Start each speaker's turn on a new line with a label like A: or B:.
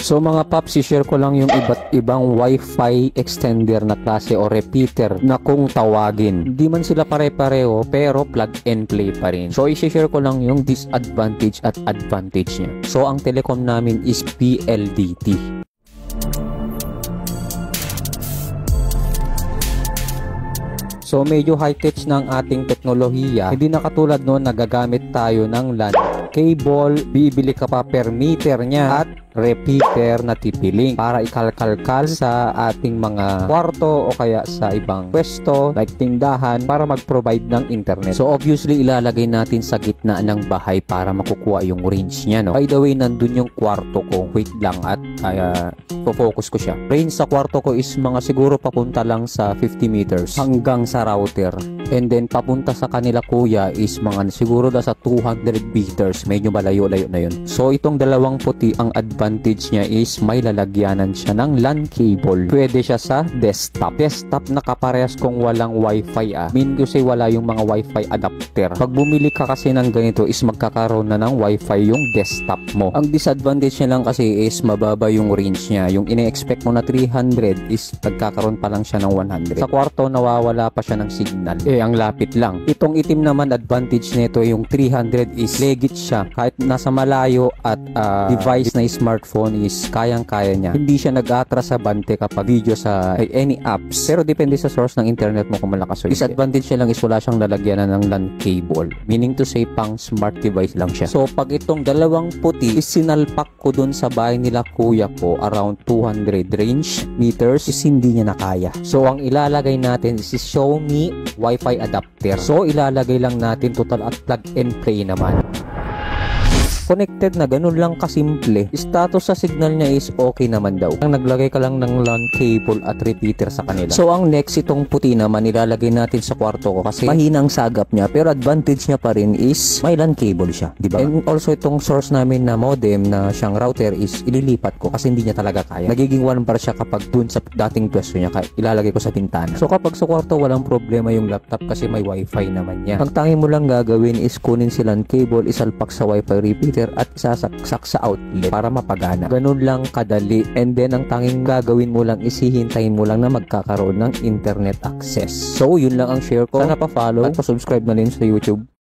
A: So mga paps, i-share ko lang yung iba't ibang Wi-Fi extender na klase o repeater na kung tawagin. Hindi man sila pare-pareho pero plug and play pa rin. So i-share ko lang yung disadvantage at advantage niya. So ang telecom namin is PLDT. So medyo high-tech na ang ating teknolohiya. Hindi na katulad noon nagagamit tayo ng LAN cable, bibili ka pa per meter niya at repeater na TP-Link para ikalkalkal sa ating mga kwarto o kaya sa ibang pwesto like tindahan para mag-provide ng internet. So obviously ilalagay natin sa gitna ng bahay para makukuha yung range niya, no? By the way, nandun yung kwarto ko. Wait lang at focus ko siya. Range sa kwarto ko is mga siguro papunta lang sa 50 meters hanggang sa router. And then papunta sa kanila kuya is mga siguro sa 200 meters. Medyo malayo-layo na yun. So itong dalawang puti, ang advantage niya is may lalagyanan siya ng LAN cable. Pwede siya sa desktop. Desktop na kaparehas kung walang wifi Mean ko say wala yung mga wifi adapter. Pag bumili ka kasi ng ganito is magkakaroon na ng wifi yung desktop mo. Ang disadvantage niya lang kasi is mababa yung range niya. Yung ine-expect mo na 300 is nagkakaroon pa lang siya ng 100. Sa kwarto nawawala pa siya ng signal. Ang lapit lang. Itong itim naman advantage nito yung 300 is legit siya. Kahit nasa malayo at device na smartphone is kayang-kaya niya. Hindi siya nag-atras sa bante kapag video sa any apps. Pero depende sa source ng internet mo kung malakas o hindi. Disadvantage niya lang is wala siyang lalagyanan ng LAN cable. Meaning to say pang smart device lang siya. So pag itong dalawang puti is sinalpak ko dun sa bahay nila kuya ko around 200 range meters is hindi niya nakaya. So ang ilalagay natin is Xiaomi Wi-Fi adapter. So ilalagay lang natin total at plug and play naman. Connected na, ganun lang kasimple. Status sa signal niya is okay naman daw. Naglagay ka lang ng LAN cable at repeater sa kanila. So ang next, itong puti naman ilalagay natin sa kwarto ko kasi mahina ang sagap niya pero advantage niya pa rin is may LAN cable siya, di ba? And also itong source namin na modem na siyang router is ililipat ko kasi hindi niya talaga kaya. Nagiging 1 bar siya kapag dun sa dating pwesto niya, kaya ilalagay ko sa bintana. So kapag sa kwarto walang problema yung laptop kasi may wifi naman niya. Ang tangi mo lang gagawin is kunin si LAN cable, isalpak sa wifi repeater at isasaksak sa outlet para mapagana. Ganun lang kadali. And then ang tanging gagawin mo lang is hihintayin mo lang na magkakaroon ng internet access. So yun lang ang share ko. Sana pa-follow at pa-subscribe na rin sa YouTube.